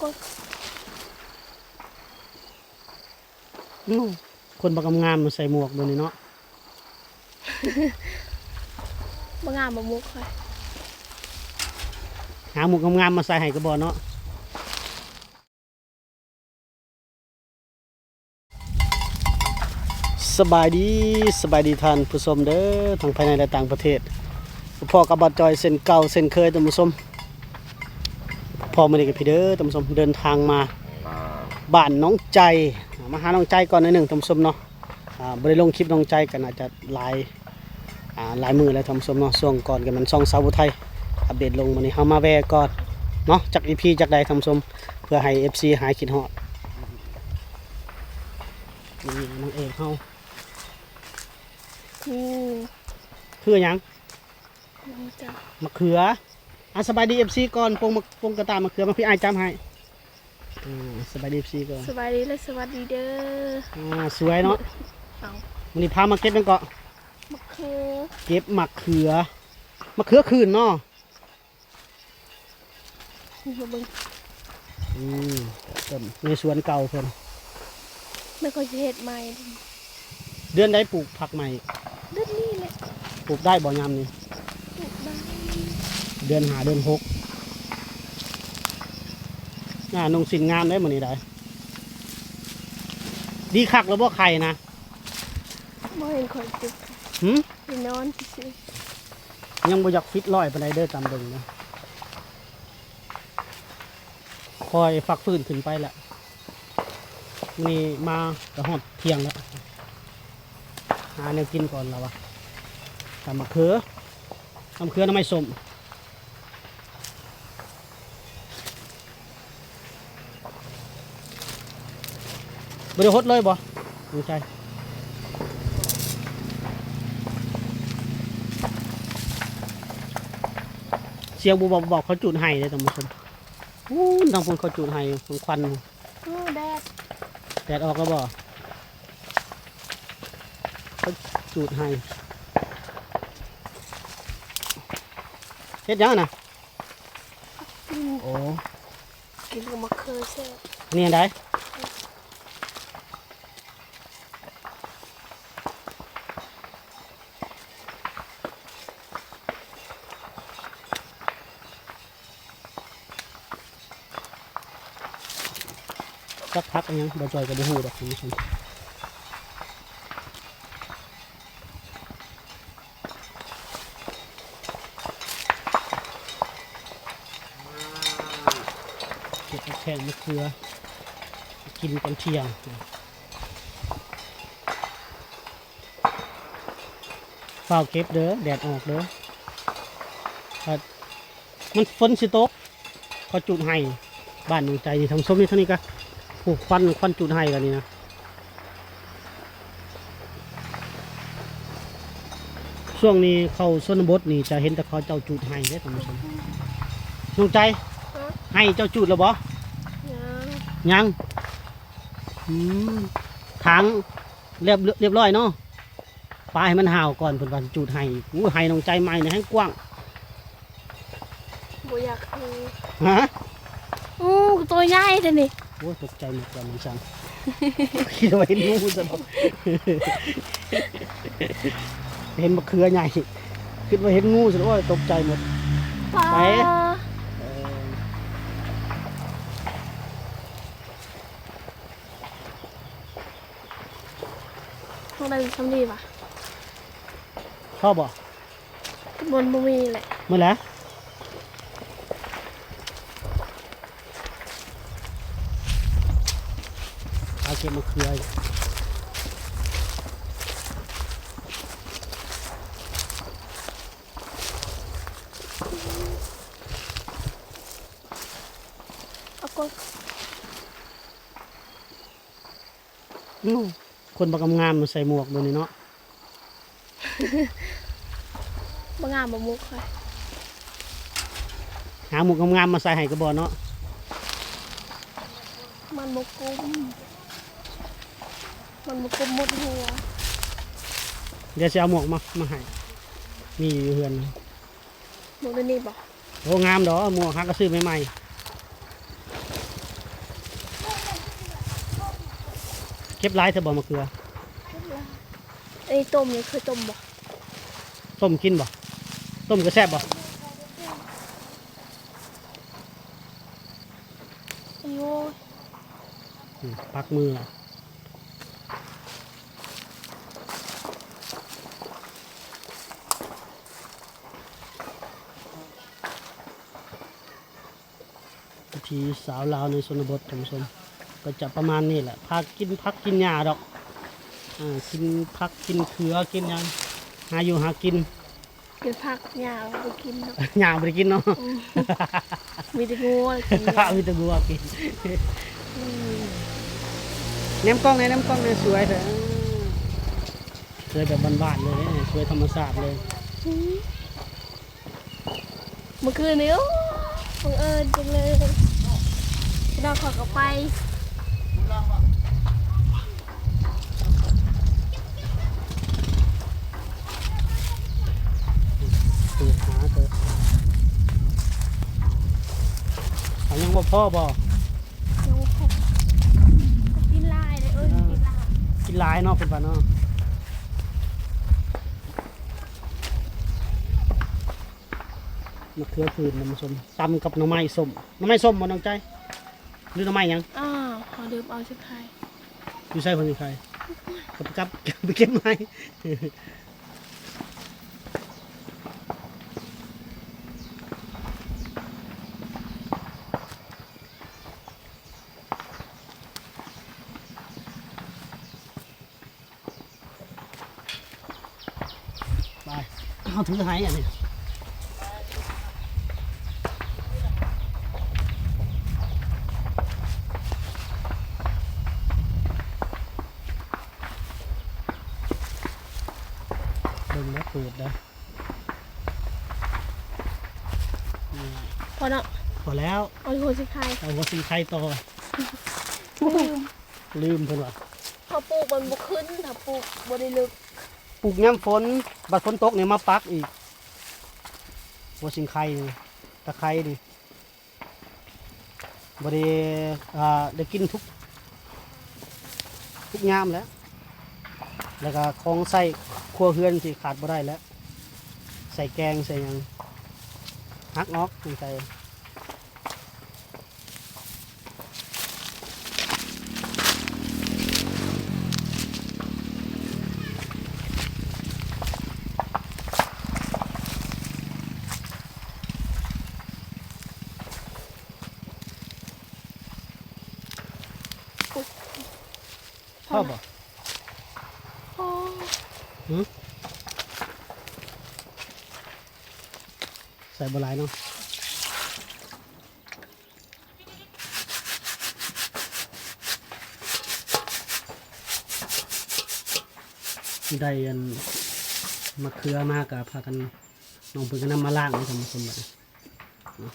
ก็คนบักงามมาใส่หมวกตัวนี้เนาะบางงามบะมุกค่ะหาหมวกงามมาใส่ให้กระบอกเนาะสบายดีท่านผู้ชมเด้อทั้งภายในและต่างประเทศพ่อกับบัดจอยเส้นเก่าเส้นเคยท่านผู้ชมพ่อมาเด็กกับพี่เด้อท่านผู้ชมเดินทางมาบ้านน้องใจมาหาน้องใจก่อนหน่อยหนึ่งท่านผู้ชมเนาะบริลงคลิปน้องใจกันอาจจะหลายมือแล้วท่านผู้ชมเนาะช่วงก่อนกันมันซ่องสาวอุทัยอัปเดตลงมานี่เฮามาแวะก่อนเนาะจาก EP จากใดท่านผู้ชมเพื่อให้ FC หายคิดฮอดนี่น้องเอกเฮาคือหยังมะเขือสบายดี FC ก่อนปงกระตามะเขือมาพี่อ้ายจำให้สบายดี FC ก่อนสบายดีและสวัสดีเด้อสวยเนาะวันนี้พามาเก็บนั่นก็มะเขือเก็บมะเขือคืนเนาะมาเบิ่งต้นในสวนเก่าเพิ่นไม่ค่อยสิเฮ็ดใหม่เดือนใดปลูกผักใหม่เดือนนี้แหละปลูกได้บ่ยามนี้ปลูกได้เดือน5เดือน6นงสินงามได้มื้อนี้ได้ดีคักแล้วบ่ไข่นะบ่เห็นข่อยปลูกไปนอนซื่อยังบ่อยากฟิตร้อยปานใดเด้อตามเบิ่งนะคอยฝักฟื้นขึ้นไปแหละนี่มาก็ฮอดเที่ยงแล้วหาแนวกินก่อนแล้ววะตำมะเขือน้ำไม้ส้มบริโภคเลยบ่ไม่ใช่เสียงบูบอกเขาจุดไห้เลยท่านผู้ชมทางคนเขาจุดไห้ควันแดดออกแล้วบ่เขาจุดไห้เฮ็ดยังนะโอ้กินกับมะเขือแซ่บนี่ได้สักพักยังบ่จอยกับบ่ฮู้ดอกคุณผู้ชมเก็บแค่มะเขือกินกันเที่ยงเฝ้าเก็บเด้อแดดออกเด้อมันฝนสิตกเขาจุดให้บ้านหนูใจทำส้มนี่เท่านี้ก็ผูกควันจุดให้กันนี่นะช่วงนี้เข้าชนบทนี่จะเห็นแต่เขาเจ้าจุดให้ได้ท่านผู้ชมน้องใจให้เจ้าจุดแล้วบ่ยังทางเรียบร้อยเนาะปลาให้มันห่าวก่อนเพิ่นวันจุดให้ให้น้องใจใหม่เนี่ยให้กว้างบ่อยากคือฮะตัวใหญ่เท่านี้โอ้ตกใจหมดก่อนน้องจังคิดว่าเห็นงูซะบ่เห็นมะเขือใหญ่คิดว่าเห็นงูซะว่าตกใจหมดไปทำได้ทำดีป่ะชอบบ่บนบ่มีแหละเมื่อไหร่เอาเก็บมะเขือเอาก็คนบักงามมาใส่หมวกตัวนี้เนาะบางงามบะมุกค่ะหาหมวกงามมาใส่ให้กระบอกเนาะมันมุกกุ้มหมดหัวเดี๋ยวจะเอาหมวกมาให้มีอยู่เฮือนหมวกนี่บอกโอ้งามดอกหมวกฮักก็ซื้อใหม่ ก็บหลายเธอบ่มะเขือ ไอ้ต้มเนี่ยเคยต้มบ่ ต้มกินบ่ต้มก็แซ่บบ่ โอ้ย พักมือวิธีสาวลาวในชนบทท่านผู้ชมก็จะประมาณนี้แหละพากินพักกินหญ้าดอกกินพักกินเขือกินหยังหาอยู่หากิน กินผักหญ้าไปกินเนาะ หญ้าบ่ได้กินเนาะ มีแต่งูกิน มีแต่บัวกินแนมกล้องเลยแนมกล้องเลยสวยเถอะสวยแบบบ้านๆเลยสวยธรรมชาติเลย เมื่อคืนนี้บังเอิญจังเลยพี่น้องขอกับไป เปิดหาเถอะเอายังบ่พ่อบ่ ยังบ่พบกินลายเลยกินลาย กินหลายเนาะเป็นป่าเนาะมะเขือคืนน้ำส้มตำกับหน่อไม้ส้มหน่อไม้ส้มบ่น้องใจหรือหน่อไม้หยัง ขอดื่มเอาสักไข่ อยู่ใส่คนอยู่ใครกับไปเก็บไม้ไปเอาถือให้อันนี้เบิ่งแล้วเปิดนะ พอเนาะ พอแล้ว เอาหัวสักไข่ เอาหัวสีไข่ต่อลืมเพิ่นว่า พอปลูกมันบ่ขึ้นถ้าปลูกบ่ได้ลึก ปลูกย่ำฝนบัดฝนตกเนี่ยมาปักอีกหัวสิงไข่นี่ตะไคร้นี่บ่ได้ได้กินทุกยามแล้ว แล้วก็ของใส่ครัวเฮือนที่ขาดบ่ได้แล้ว ใส่แกงใส่หยังฮักออกใส่พ่อบ่ พอ ใส่บ่หลายเนาะได้อันมะเขือมากกับพากันน้องเพิ่นก็นำมาล้างให้ทำคนแบบนี้เนาะ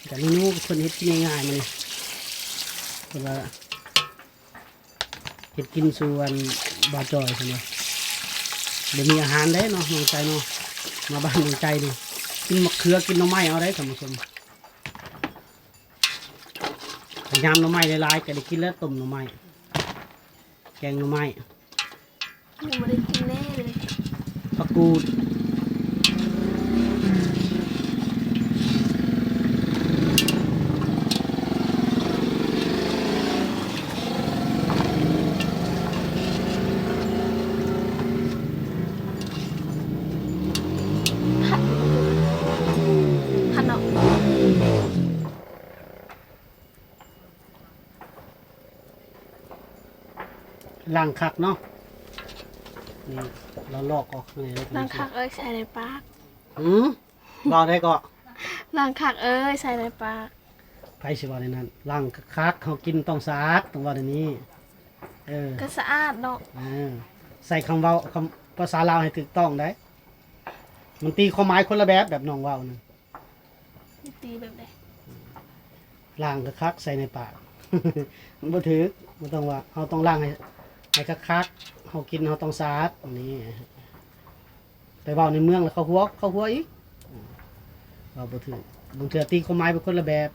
แต่เมนูคนเฮ็ดกินง่ายๆมานี่เวลาเฮ็ดกินสู่วันบาจอยใช่ไหมเดี๋ยวมีอาหารได้เนาะน้องใจเนาะมาบ้านน้องใจดิกินมะเขือกินหน่อไม้เอาได้ท่านผู้ชมยำหน่อไม้หลายๆก็ได้กินแล้วต้มหน่อไม้แกงหน่อไม้ ยังบ่ได้กินแน่เลย ผักกูดผัดเนาะ ล้างคักเนาะนี่เราลอกออกนี่เลย ล้างคักใส่ในปาก ลอกได้ก็ ล้างคักใส่ในปาก ไผสิว่าในนั้นล้างคักเขากินต้องสะอาดต้องว่าในนี้ ก็สะอาดเนาะ ใส่คำเว้าคำภาษาลาวให้ถูกต้องได้ มันตีความหมายคนละแบบน้องเว้านึง ตีแบบใด ล้างคักๆใส่ในปาก มันบ่ถือมันต้องว่าเราต้องล้างให้คักๆเขากินเขาต้องสะอาดอันนี้ไปเว้าในเมืองแล้วเขาหัวอีกเว้าบ่ถือบางเทื่อตีความหมายเป็นคนละแบบ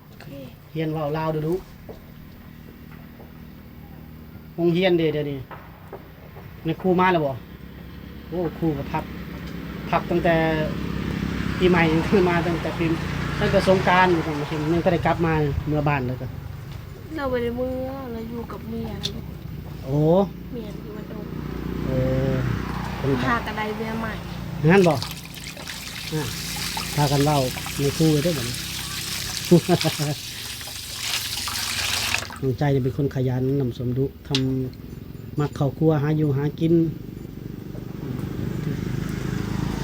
โอเค เฮียนเว้าลาวดู งเฮียนเดี๋ยวนี้ในครูมาแล้วบ่โอ้ครูก็พักตั้งแต่ปีใหม่ขึ้นมาตั้งแต่สงกรานต์อยู่ผมยังก็ได้กลับมาเมื่อบ้านแล้วก็ เราไปในเมื่อเราอยู่กับเมียนะ โอ้ เมียอยู่วันดง เออคน หากระไดเมียใหม่ งั้นบ่พากันเล่าในครูเลยได้อบ่เนี่ย น้องใจจะเป็นคนขยันนำสมดุทำมักเข้าครัวหาอยู่หากิน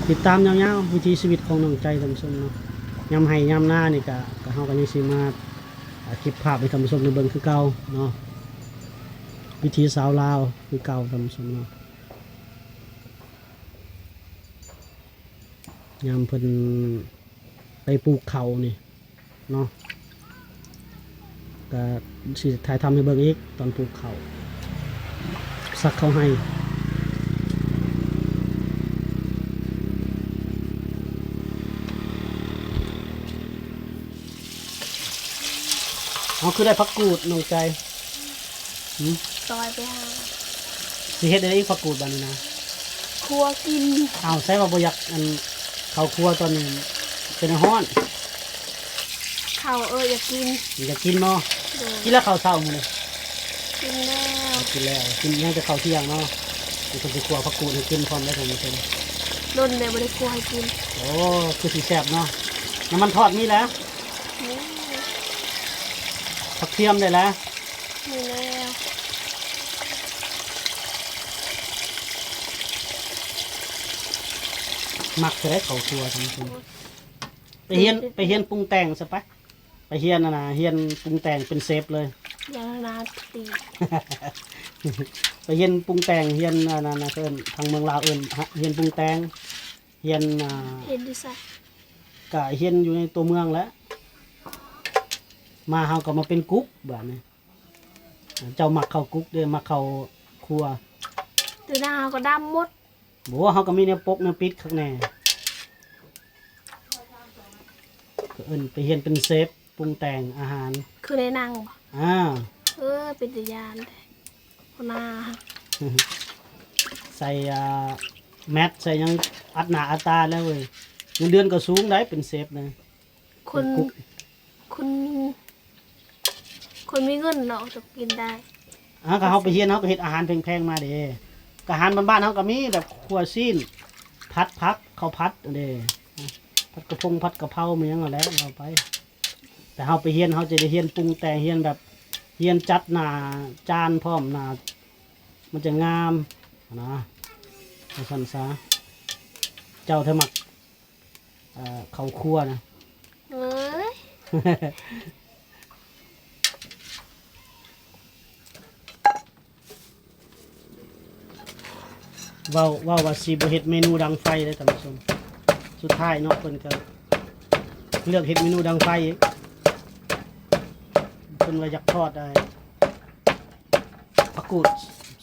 ติดตามยาวๆวิถีชีวิตของน้องใจท่านผู้ชมเนาะยำให้ยำหน้านี่ก็เฮากันยังสิมาคลิปภาพให้ท่านผู้ชมได้เบิ่งคือเก่าเนาะวิถีสาวลาวคือเก่าท่านผู้ชมเนาะยำเพิ่นไปปลูกเขานี่เนาะก็สิถ่ายทำให้เบิ่งอีกตอนปลูกเขาซักเขาให้เอาคือได้พักกูดน้องใจหืม ซอยไปหา สิเฮ็ดได้อีกพักกูดบัดนี้นะ ครัวกิน เอาใส่ว่าบ่อยากอันเข้าครัวตอนนี้เป็นร้อน ข้าวอยากกิน อยากกินเนาะ โดย กินแล้วข้าวเช้ามื้อนี้ กินแล้ว กินแล้วกินยังจะข้าวเที่ยงเนาะมีคนสิครัวพักกูดให้กินพร้อมได้ผมเป็น โดนเลยไม่ได้ครัวให้กิน โอ้คือสิแซ่บเนาะน้ำมันทอดมีแล้ว นี่ ผักเทียมได้แล้ว นี่แล้ว มักจะได้เข้าครัวทั้งคนไปเฮียนปรุงแต่งซะไปไปเฮียนนะเฮียนปรุงแต่งเป็นเซฟเลย ยางนาตี ไปเฮียนปรุงแต่งเฮียนเอิ้นทางเมืองลาวเอิ้นเฮียนปรุงแต่งเฮียนเห็นดิซ่ะ กะเฮียนอยู่ในตัวเมืองแล้วมาเฮาก็มาเป็นกุ๊กแบบนี้เจ้ามักเข้ากุ๊กเด้อมักเข้าครัว ตัวหน้าก็ดำหมด บอกว่าเฮาก็มีแนวปกแนวปิดข้างในก็เอิ้นไปเฮียนเป็นเซฟปรุงแต่งอาหาร คือในหนังบ่ เป็นตยานคนหน้า ใส่แมทใส่หยังอัดหน้าอัดตาแล้วเว้ยเงินเดือนก็สูงได้เป็นเซฟนะ คนคนมีเงินเนาะจะกินได้ ก็เฮาไปเฮียนเฮาก็เฮ็ดอาหารแพงๆมาเด้ก็อาหารบ้านๆเฮาก็มีแบบครัวซีนผัดผักข้าวผัดอันเด้ผัดกระพงผัดกะเพรามีหยังเอาแล้วเอาไป แต่เฮาไปเฮียนเฮาจะได้เฮียนปรุงแต่งเฮียนแบบเฮียนจัดหน้าจานพร้อมหน้ามันจะงามนะว่าซั่นซะเจ้าเธอมักเข้าครัวนะ เอ้ย เว้าว่าสิบ่เฮ็ดเมนูดังไฟเด้อท่านผู้ชมสุดท้ายเนาะเพิ่นก็เลือกเฮ็ดเมนูดังไฟอีกเพิ่นว่าอยากทอดได้ผักกูด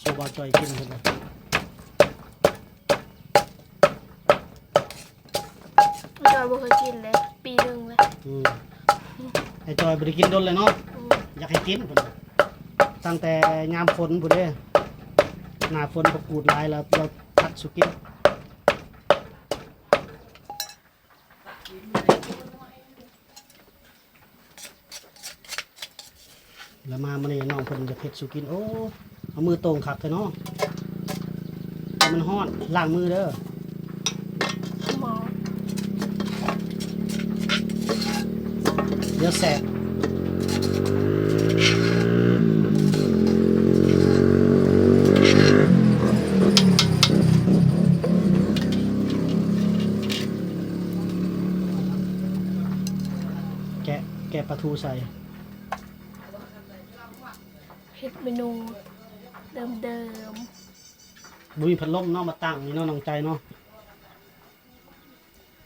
สู่บ่าวจ้อยกินเพิ่นว่า จอยบ่เคยกินเลยปีหนึ่งเลย อืมไอ้จอยบ่ได้กินโดนเลยเนาะ อืม อยากให้กินพุ่นตั้งแต่ยามฝนพุ่นเด้หน้าฝนก็ปูดหลายแล้วเราพัดสุกินแล้วมามื้อนี้น้องเพิ่นอยากเฮ็ดสุกินโอ้เอามือตรงคักเถอะเนาะแต่มันร้อนล้างมือเด้อ หมอ เดี๋ยวแสบแกะปลาทูใส่ เฮ็ดเมนูเดิม บุยพัดลมเนาะมาตั้งนี่เนาะน้องใจเนาะ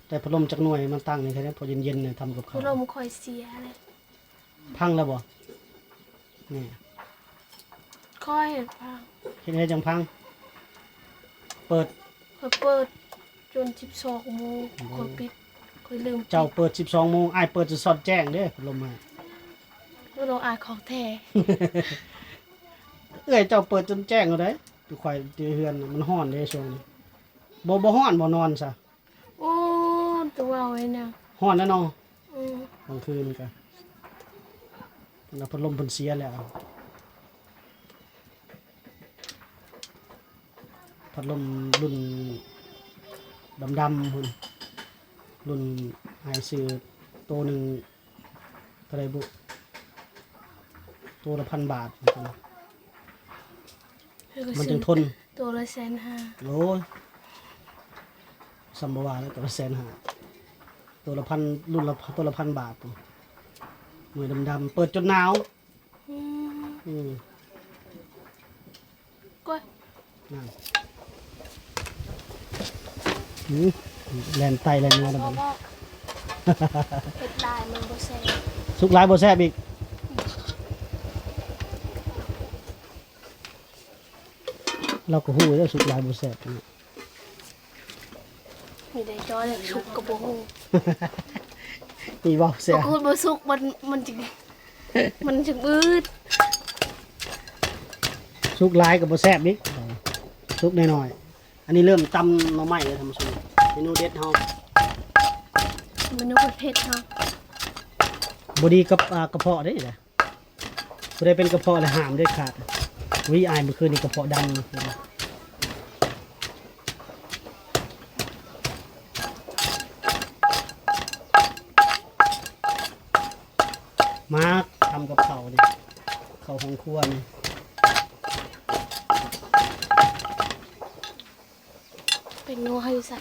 แต่พัดลมจากหน่วยมันตั้งนี่แค่นี้พอเย็นๆเนี่ยทำกับ ๆ ข้า คือ ว ลมคอยเสียเลย พังแล้วบ่นี่ ค่อยเห็นพัง เฮ็ดให้จังพัง เปิด คอยเปิดจน12 โมงคอยปิดคอยลืม เจ้าเปิด 12 โมงอ้ายเปิดจะสอดแจ้งเด้อพัดลมมา ก็ลองอ่านของแท้ เอ้ยเจ้าเปิดจนแจ้งเอาได้ทุกข่อยที่เฮือนน่ะมันร้อนเด้ช่วงนี้บ่ร้อนบ่นอนซะ โอ้ตัวเอาไว้เนี่ย ร้อนแล้วเนาะ อืม กลางคืนก็พัดลมเพิ่นเสียแล้วพัดลมรุ่นดำๆพุ่นรุ่นหายซื้อตัวหนึงเท่าไหร่บุตัวละ1,000 บาทมันจึงทน ตัวละ150,000 โอ้ยสัมบวาแล้วตัวละ150,000ตัวละพันรุ่นละตัวละ1,000 บาทหน่วยดำๆเปิดจนหนาว อืม อืม ก็ นั่นหืมแลนไตแลนเนื้อ เพ ดำ ราะว่าเฮ็ดได้มันบ่แซ่บ สุกหลายบ่แซ่บอีกเราก็ฮู้แล้วสุกหลายบ่แซ่บนี่ มีได้จอยเลยสุกกับบ่ฮู้ นี่บ่แซ่ บ่ บ คูดบ่สุกมันจึงอืด สุกหลายก็บ่แซ่บอีกสุกน้อยๆอันนี้เริ่มตำหน่อไม้แล้วท่านผู้ชมเมนูเด็ดเฮา มันนึกว่าเผ็ดเนาะ บ่ดีกับกระเพาะเด้แหละบ่ได้เป็นกระเพาะแล้วห้ามเด็ดขาดวิอายเมื่อคืนนี้กระเพาะดำมาทำกับข้าวดิข้าวของครัวนี่ เป็นนัวให้ใส่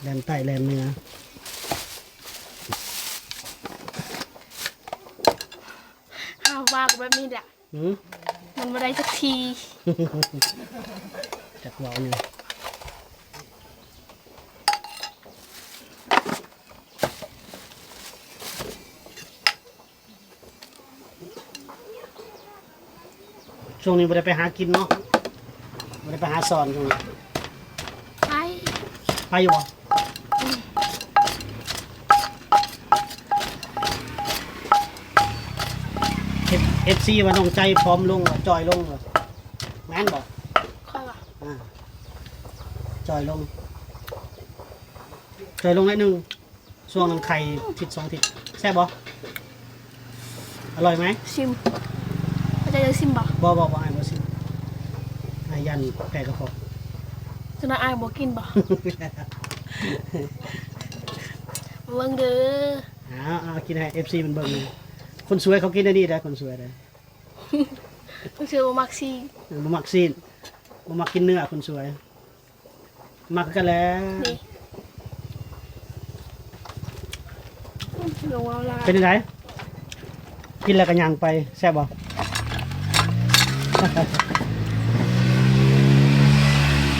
แลนไตแลนเนื้อ ห้าวว่าแบบนี้แหละ หืม มันบ่ได้สักที จักเว้าเนี่ยช่วงนี้บ่ได้ไปหากินเนาะบ่ได้ไปหาสอนช่วงนี้ ไป ไปอยู่บ่FC ว่าน้องใจพร้อมลงจอยลงบ่แม่นบ่ ค่อยว่า จอยลงได้หนึ่งช่วงนั้นไข่ทิศ2 ทิศแซ่บบ่อร่อยไหม ซิมเขาจะยังซิมบ่ บ่ไอ้บ่สิไอ้ยันแพ้กระเพาะ จะน่าอายบ่กินบ่เบิ่งเด้อ เอากินให้ FC มันเบิ่งเลยคนสวยเขากินได้ดีได้คนสวยได้ ต้องชื่อว่ามักซี บ่มักซีนบ่มักกินเนื้อคนสวย มักกันแล้ว นี่ลงเอาลา เป็นยังไงกินแล้วก็ย่างไปแซ่บบ่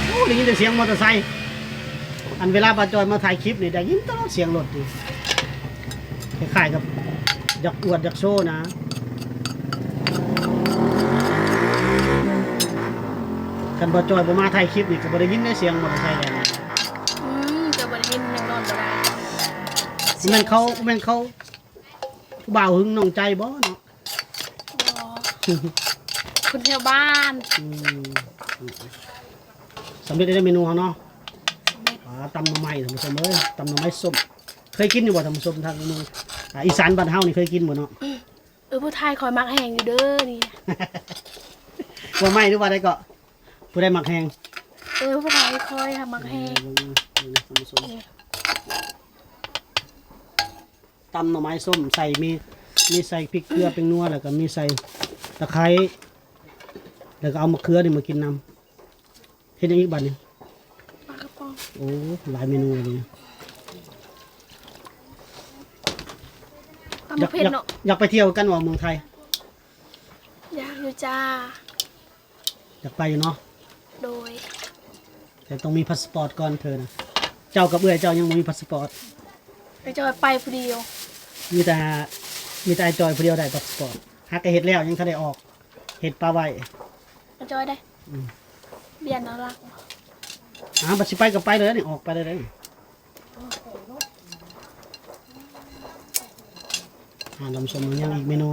โอ้ได้ยินแต่เสียงมอเตอร์ไซค์อันเวลาป้าจอยมาถ่ายคลิปนี่ได้ยินตลอดเสียงรถนี่คล้ายๆกับอยากอวดอยากโชว์นะกันป้าจอยบ่มาถ่ายคลิปนี่ก็บ่ได้ยินได้เสียงมอเตอร์ไซค์เลยนะ จะบ่ได้ยินยังนอนบ่ได้ แม่นเขาผู้บ่าวหึงน้องใจบ่เนาะ บ่คนแถวบ้าน อืมสำเร็จได้เมนูเขาเนาะ สำเร็จ ตำหน่อไม้ท่านผู้ชมเอ้ยตำหน่อไม้ส้มเคยกินอยู่บ่ท่านผู้ชมทางเมืองอีสานบ้านเฮานี่เคยกินบ่เนาะ ผู้ไทยคอยมักแหงอยู่เด้อนี่นะ ว่าไม่หรือว่าได้ก็ผู้ใดมักแฮง ผู้ไทยคอยมักแหง ท่านผู้ชมตำหน่อไม้ส้มใส่มีใส่พริกเกลือเป็นนัวแล้วก็มีใส่ตะไคร้แล้วก็เอามะเขือนี่มากินนำเฮ็ดอีกบัดนี้ ปลากระป๋อง โอ้หลายเมนูเลย ตำมะเพ็ดเนาะ อยากไปเที่ยวกันว่าเมืองไทย อยากอยู่จ้า อยากไปอยู่เนาะ โดย แต่ต้องมีพาสปอร์ตก่อนเธอนะเจ้ากับเอื้อยเจ้ายังบ่มีพาสปอร์ต ไปจอยไปผู้เดียว มีแต่ไอ้จอยผู้เดียวได้พาสปอร์ตหากก็เฮ็ดแล้วยังทันได้ออกเฮ็ดปลาไว้ ไปจอยได้ อืม เบียนน่ารัก บัดสิไปก็ไปเลยนี่ออกไปเลยนี่ ท่านผู้ชมยังอีกเมนู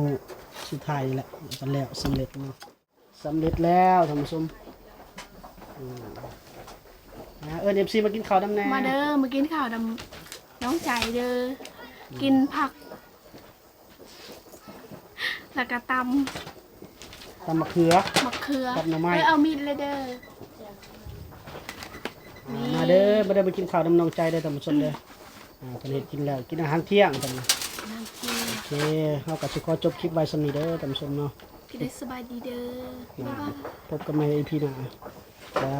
สุดท้ายนี่แหละกันแล้วสำเร็จเนาะสำเร็จแล้วท่านผู้ชมFC มากินข้าวดำแน่ มาเด้อมากินข้าวดำน้องใจเด้อกินผักแล้วก็ตำมะเขือ มะเขือ กับหน่อไม้ เอามีดเลยเด้อ มาเด้อมากินข้าวดำน้องใจได้อท่านผู้ชมเด้อตอนนี้กินแล้วกินอาหารเที่ยงกันโอเคเฮาก็สิขอจบคลิปไว้สำนี้เด้อท่านผู้ชมเนาะ กินได้สบายดีเด้อบ๊ายบาย พบกันใหม่ EP หน้าจ้า